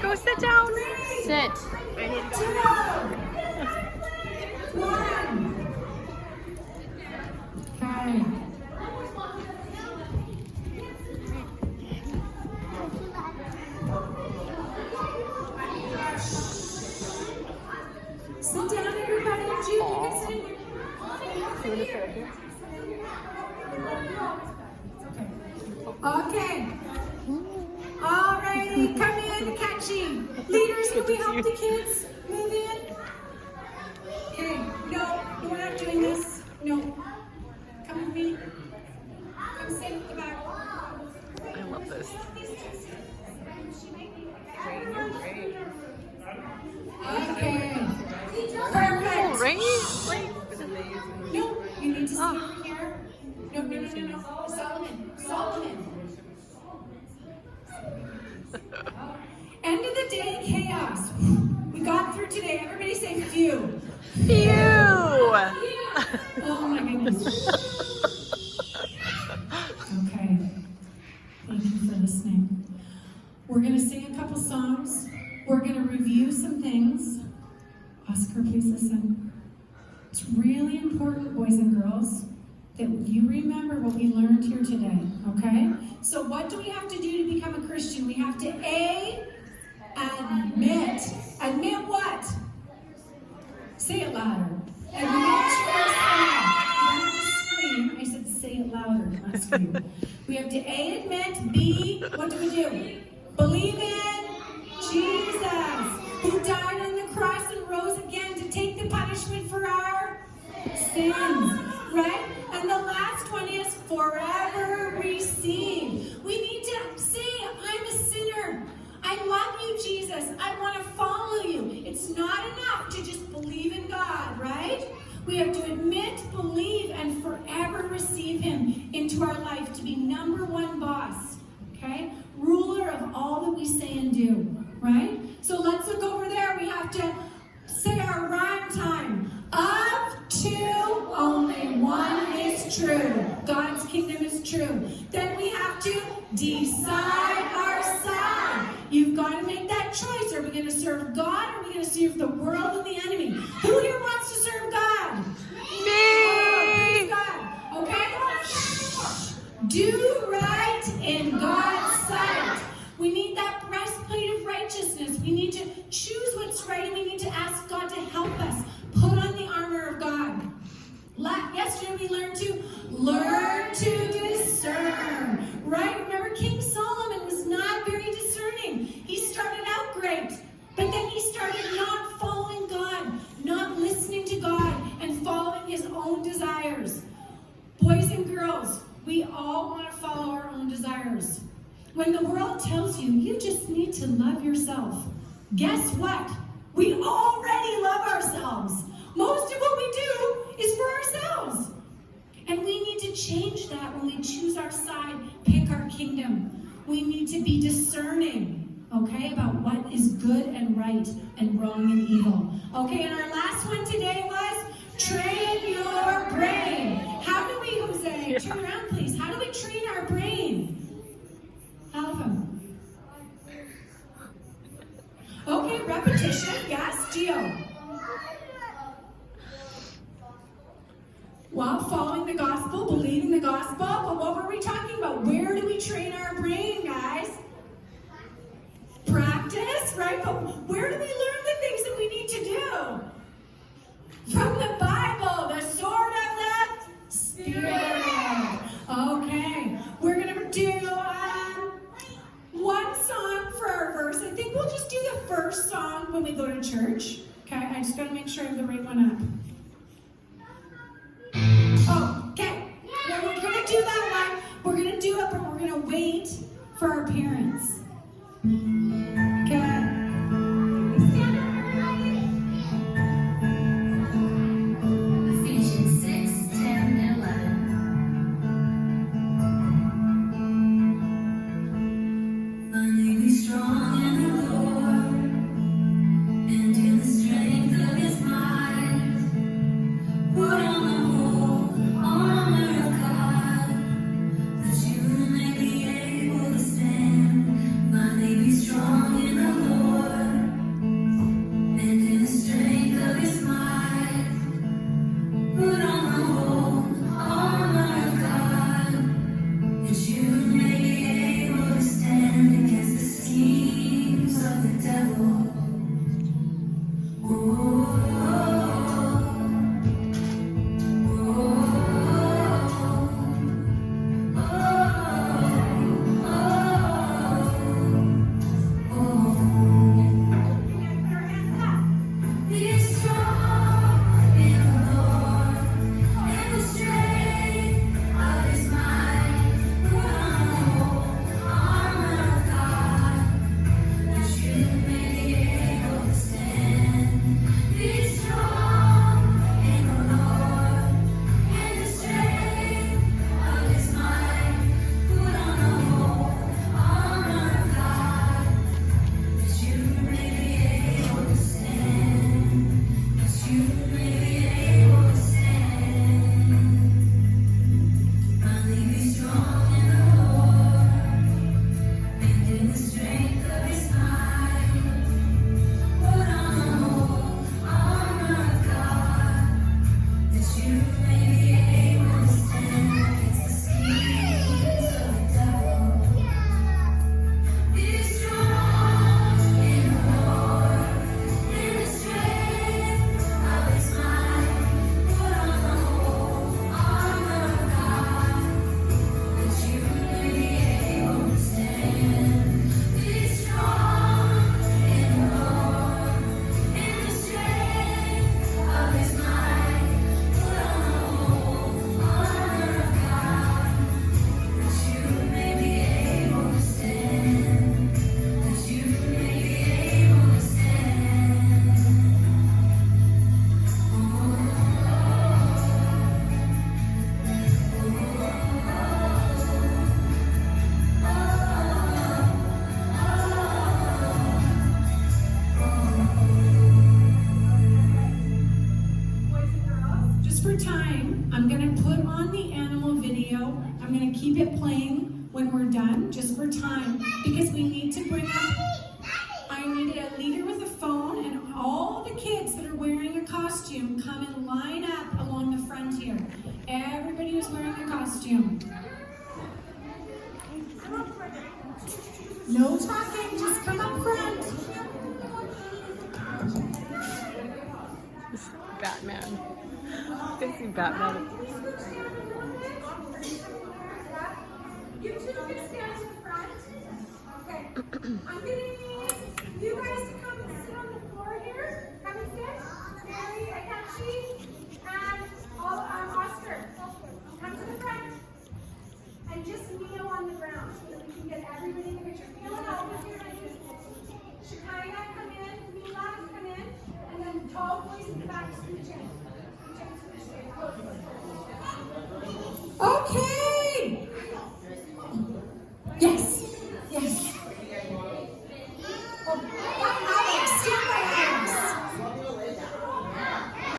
Go sit down. Sit. Okay. Sit down, everybody. Jude, you can sit in here. Okay. Alrighty, come in, catchy. Leaders, can we help the kids move in? Okay, no, we're not doing this. No. Come with me. Come sit at the back. I love this. Okay. Oh, Perfect. right? Like, No, you need to see over here. No. Solomon. End of the day, chaos. We got through today. Everybody say phew. Phew. Oh my goodness. Okay. Thank you for listening. We're going to sing a couple songs. We're going to review some things. Oscar, please listen. It's really important, boys and girls, that you remember what we learned here today, okay? So what do we have to do to become a Christian? We have to admit. Admit what? Say it louder. Admit your sin. You don't have to scream. I said say it louder, not scream. We have to A, admit. B, what do? Believe in Jesus, who died on the cross and rose again to take the punishment for our sins, right? And the last one is forever receive. We need to say, I'm a sinner. I love you, Jesus. I want to follow you. It's not enough to just believe in God, right? We have to admit, believe, and forever receive him into our life to be number one boss, okay? Ruler of all that we say and do, right? So let's look over there. We have to say our rhyme time. Of two, only one is true. God's kingdom is true. Then we have to decide our side. You've got to make that choice. Are we going to serve God or are we going to serve the world and the enemy? Who here wants to serve God? Me! Oh, praise God. Okay? Do right in God's sight. We need that breastplate of righteousness. We need to choose what's right and we need to ask God to help us. Put on the armor of God. Yesterday we learned to learn to discern. Right? Remember King Solomon was not very discerning. He started out great, but then he started not following God, not listening to God, and following his own desires. Boys and girls, we all want to follow our own desires. When the world tells you, you just need to love yourself, guess what? We already love ourselves. Most of what we do is for ourselves. And we need to change that when we choose our side, pick our kingdom. We need to be discerning, okay, about what is good and right and wrong and evil. Okay, and our last one today was train your brain. How do we, Jose, turn around please. How do we train our brain? Help him. Okay, repetition. Yes, Gio. While following the gospel, believing the gospel, but what were we talking about? Where do we train our brain, guys? Practice, right? But where do we learn the things that we need to do? From the Bible, the sword of the Spirit. Okay, we're going to do one song for our verse. I think we'll just do the first song when we go to church. Okay, I just got to make sure I have the right one up. Oh, okay. Well, we're going to do that one. We're going to do it, but we're going to wait for our parents. Okay. Ephesians 6, 10, and 11. Finally be strong in the Lord and in the strength of his might. Put on the whole armor of God, that you may be able to stand. Finally be strong just for time, because we need to bring up, I need a leader with a phone, and all the kids that are wearing a costume come and line up along the front here. Everybody who's wearing a costume. No talking, just come up front. Batman. I see Batman. You two can stand in front. Okay. I'm gonna need you guys to come and sit on the floor here. Come and sit. Mary, Akechi, and Oscar. Come to the front. And just kneel on the ground so that we can get everybody in the picture. Kneel